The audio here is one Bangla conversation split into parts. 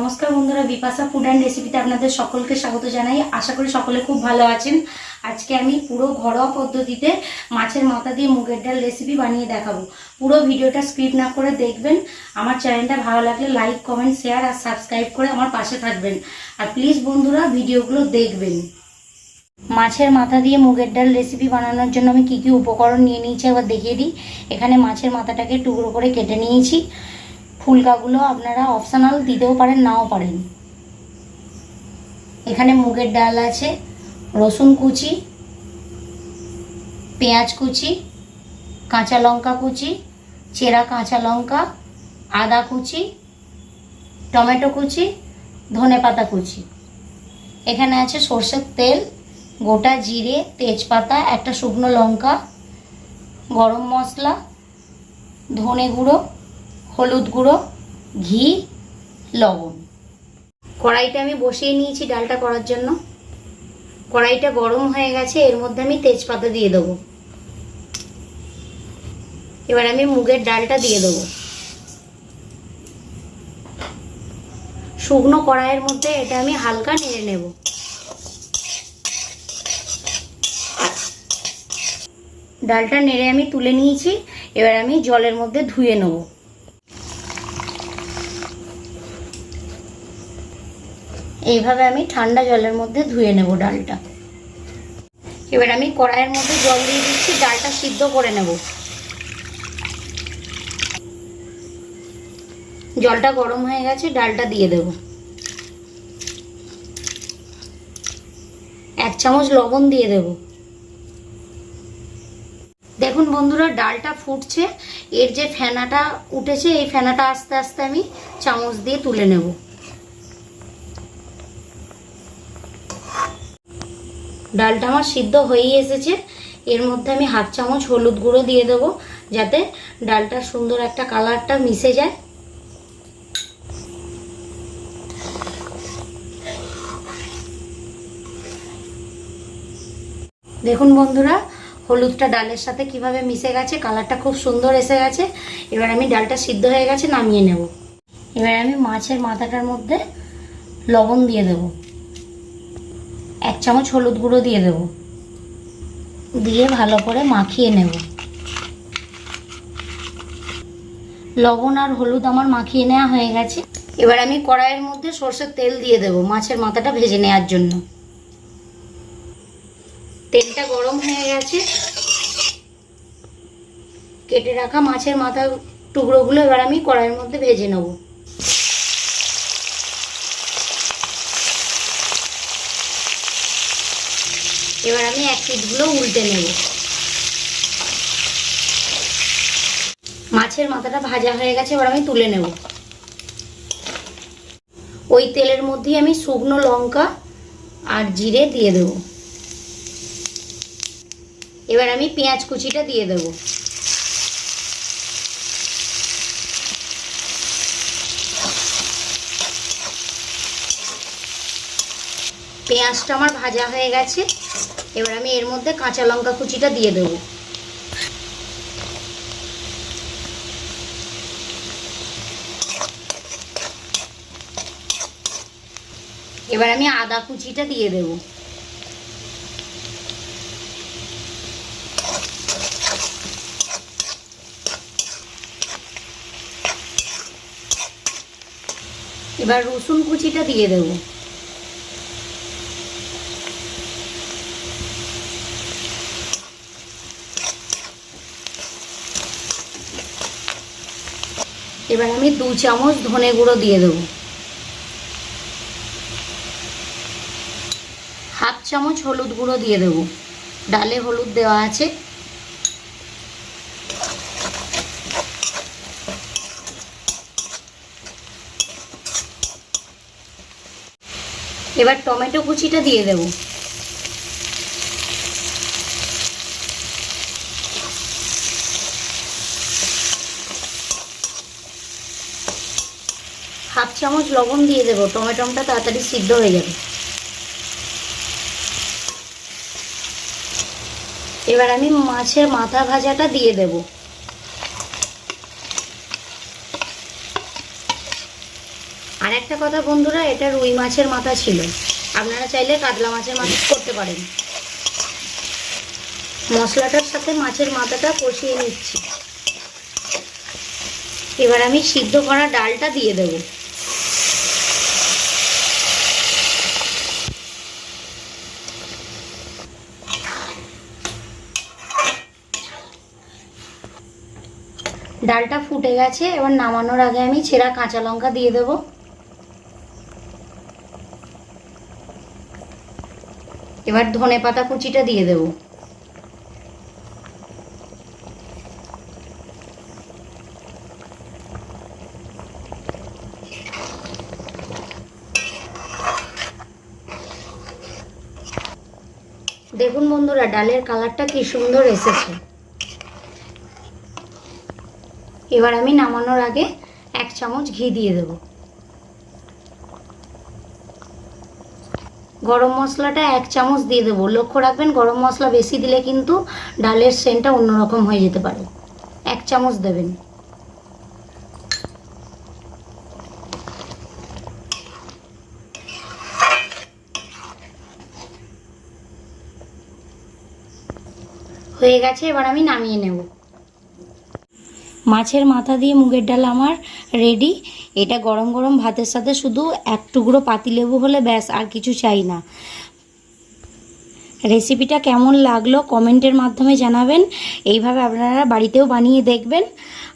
নমস্কার বন্ধুরা, বিপাশা ফুড অ্যান্ড রেসিপিতে আপনাদের সকলকে স্বাগত জানাই। আশা করি সকলে খুব ভালো আছেন। আজকে আমি পুরো ঘরোয়া পদ্ধতিতে মাছের মাথা দিয়ে মুগের ডাল রেসিপি বানিয়ে দেখাবো। পুরো ভিডিওটা স্কিপ না করে দেখবেন। আমার চ্যানেলটা ভালো লাগলে লাইক, কমেন্ট, শেয়ার আর সাবস্ক্রাইব করে আমার পাশে থাকবেন। আর প্লিজ বন্ধুরা ভিডিওগুলো দেখবেন। মাছের মাথা দিয়ে মুগের ডাল রেসিপি বানানোর জন্য আমি কী কী উপকরণ নিয়ে নিয়েছি একবার দেখিয়ে দিই। এখানে মাছের মাথাটাকে টুকরো করে কেটে নিয়েছি। ফুলকাগুলো আপনারা অপশনাল দিতেও পারেন, নাও পারেন। এখানে মুগের ডাল আছে, রসুন কুচি, পেঁয়াজ কুচি, কাঁচা লঙ্কা কুচি, চেরা কাঁচা লঙ্কা, আদা কুচি, টমেটো কুচি, ধনেপাতা কুচি। এখানে আছে সর্ষের তেল, গোটা জিরে, তেজপাতা, একটা শুকনো লঙ্কা, গরম মশলা, ধনে গুঁড়ো, হলুদ গুঁড়ো, ঘি, লবণ। কড়াইটা আমি বসিয়ে নিয়েছি ডালটা করার জন্য। কড়াইটা গরম হয়ে গেছে, এর মধ্যে আমি তেজপাতা দিয়ে দেবো। এবার আমি মুগের ডালটা দিয়ে দেবো। শুকনো কড়াইয়ের মধ্যে এটা আমি হালকা নেড়ে নেব। ডালটা নেড়ে আমি তুলে নিয়েছি। এবার আমি জলের মধ্যে ধুয়ে নেব। এইভাবে আমি ঠান্ডা জলের মধ্যে ধুয়ে নেব ডালটা। এবার আমি কড়াইয়ের মধ্যে জল দিয়ে দিচ্ছি, ডালটা সিদ্ধ করে নেব। জলটা গরম হয়ে গেছে, ডালটা দিয়ে দেব। 1 চামচ লবণ দিয়ে দেব। দেখুন বন্ধুরা, ডালটা ফুটছে। এর যে ফেনাটা উঠেছে, এই ফেনাটা আস্তে আস্তে আমি চামচ দিয়ে তুলে নেব। ডালটা আমার সিদ্ধ হয়েই এসেছে। এর মধ্যে আমি 1/2 চামচ হলুদ গুঁড়ো দিয়ে দেবো, যাতে ডালটা সুন্দর একটা কালারটা মিশে যায়। দেখুন বন্ধুরা, হলুদটা ডালের সাথে কিভাবে মিশে গেছে, কালারটা খুব সুন্দর এসে গেছে। এবার আমি ডালটা সিদ্ধ হয়ে গেছে, নামিয়ে নেব। এবার আমি মাছের মাথাটার মধ্যে লবণ দিয়ে দেব, 1 চামচ হলুদ গুঁড়ো দিয়ে দেব, দিয়ে ভালো করে মাখিয়ে নেব। লবণ আর হলুদ আমার মাখিয়ে নেওয়া হয়ে গেছে। এবার আমি কড়াইয়ের মধ্যে সরষের তেল দিয়ে দেব মাছের মাথাটা ভেজে নেওয়ার জন্য। তেলটা গরম হয়ে গেছে। কেটে রাখা মাছের মাথার টুকরোগুলো এবার আমি কড়াইয়ের মধ্যে ভেজে নেব। এবার আমি এক পিঠগুলো উল্টে নেব। মাছের মাথাটা ভাজা হয়ে গেছে, এবার আমি তুলে নেব। ওই তেলের মধ্যেই আমি শুকনো লঙ্কা আর জিরে দিয়ে দেব। এবার আমি পেঁয়াজ কুচিটা দিয়ে দেব। পেঁয়াজটা আমার ভাজা হয়ে গেছে। এবার আমি এর মধ্যে কাঁচা লঙ্কা কুচিটা দিয়ে দেব। এবার আমি আদা কুচিটা দিয়ে দেব। এবার রসুন কুচিটা দিয়ে দেব। এবার আমি 2 চামচ ধনে গুঁড়ো দিয়ে দেব। 1/2 চামচ হলুদ গুঁড়ো দিয়ে দেব। ডালে হলুদ দেওয়া আছে। এবার টমেটো কুচিটা দিয়ে দেব। হাফ চামচ লবণ দিয়ে দেব, টমেটোটা তাড়াতাড়ি সিদ্ধ হয়ে যাবে। এবার আমি মাছের মাথা ভাজাটা দিয়ে দেব। আর আরেকটা কথা বন্ধুরা, এটা রুই মাছের মাথা ছিল, আপনারা চাইলে কাতলা মাছের মাথা করতে পারেন। মশলাটার সাথে মাছের মাথাটা কষিয়ে নিচ্ছি। এবার আমি সিদ্ধ করা ডালটা দিয়ে দেব। ডালটা ফুটে গেছে, এবার নামানোর আগে আমি ছেঁড়া কাঁচা লঙ্কা দিয়ে দেব। এবার ধনেপাতা কুচিটা দিয়ে দেব। দেখুন বন্ধুরা, ডালের কালারটা কি সুন্দর এসেছে। এবার আমি নামানোর আগে 1 চামচ ঘি দিয়ে দেব। গরম মশলাটা 1 চামচ দিয়ে দেবো। লক্ষ্য রাখবেন, গরম মশলা বেশি দিলে কিন্তু ডালের সেন্টটা অন্যরকম হয়ে যেতে পারে। 1 চামচ দেবেন। হয়ে গেছে, এবার আমি নামিয়ে নেব। মাছের মাথা দিয়ে মুগের ডাল আমার রেডি। এটা গরম গরম ভাতের সাথে শুধু 1 টুকরো পাতিলেবু হলে ব্যাস, আর কিছু চাই না। রেসিপিটা কেমন লাগলো কমেন্টের মাধ্যমে জানাবেন। এইভাবে আপনারা বাড়িতেও বানিয়ে দেখবেন।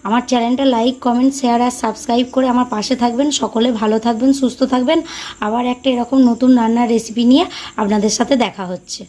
আমার চ্যানেলটা লাইক, কমেন্ট, শেয়ার আর সাবস্ক্রাইব করে আমার পাশে থাকবেন। সকলে ভালো থাকবেন, সুস্থ থাকবেন। আবার একটা এরকম নতুন রান্নার রেসিপি নিয়ে আপনাদের সাথে দেখা হচ্ছে।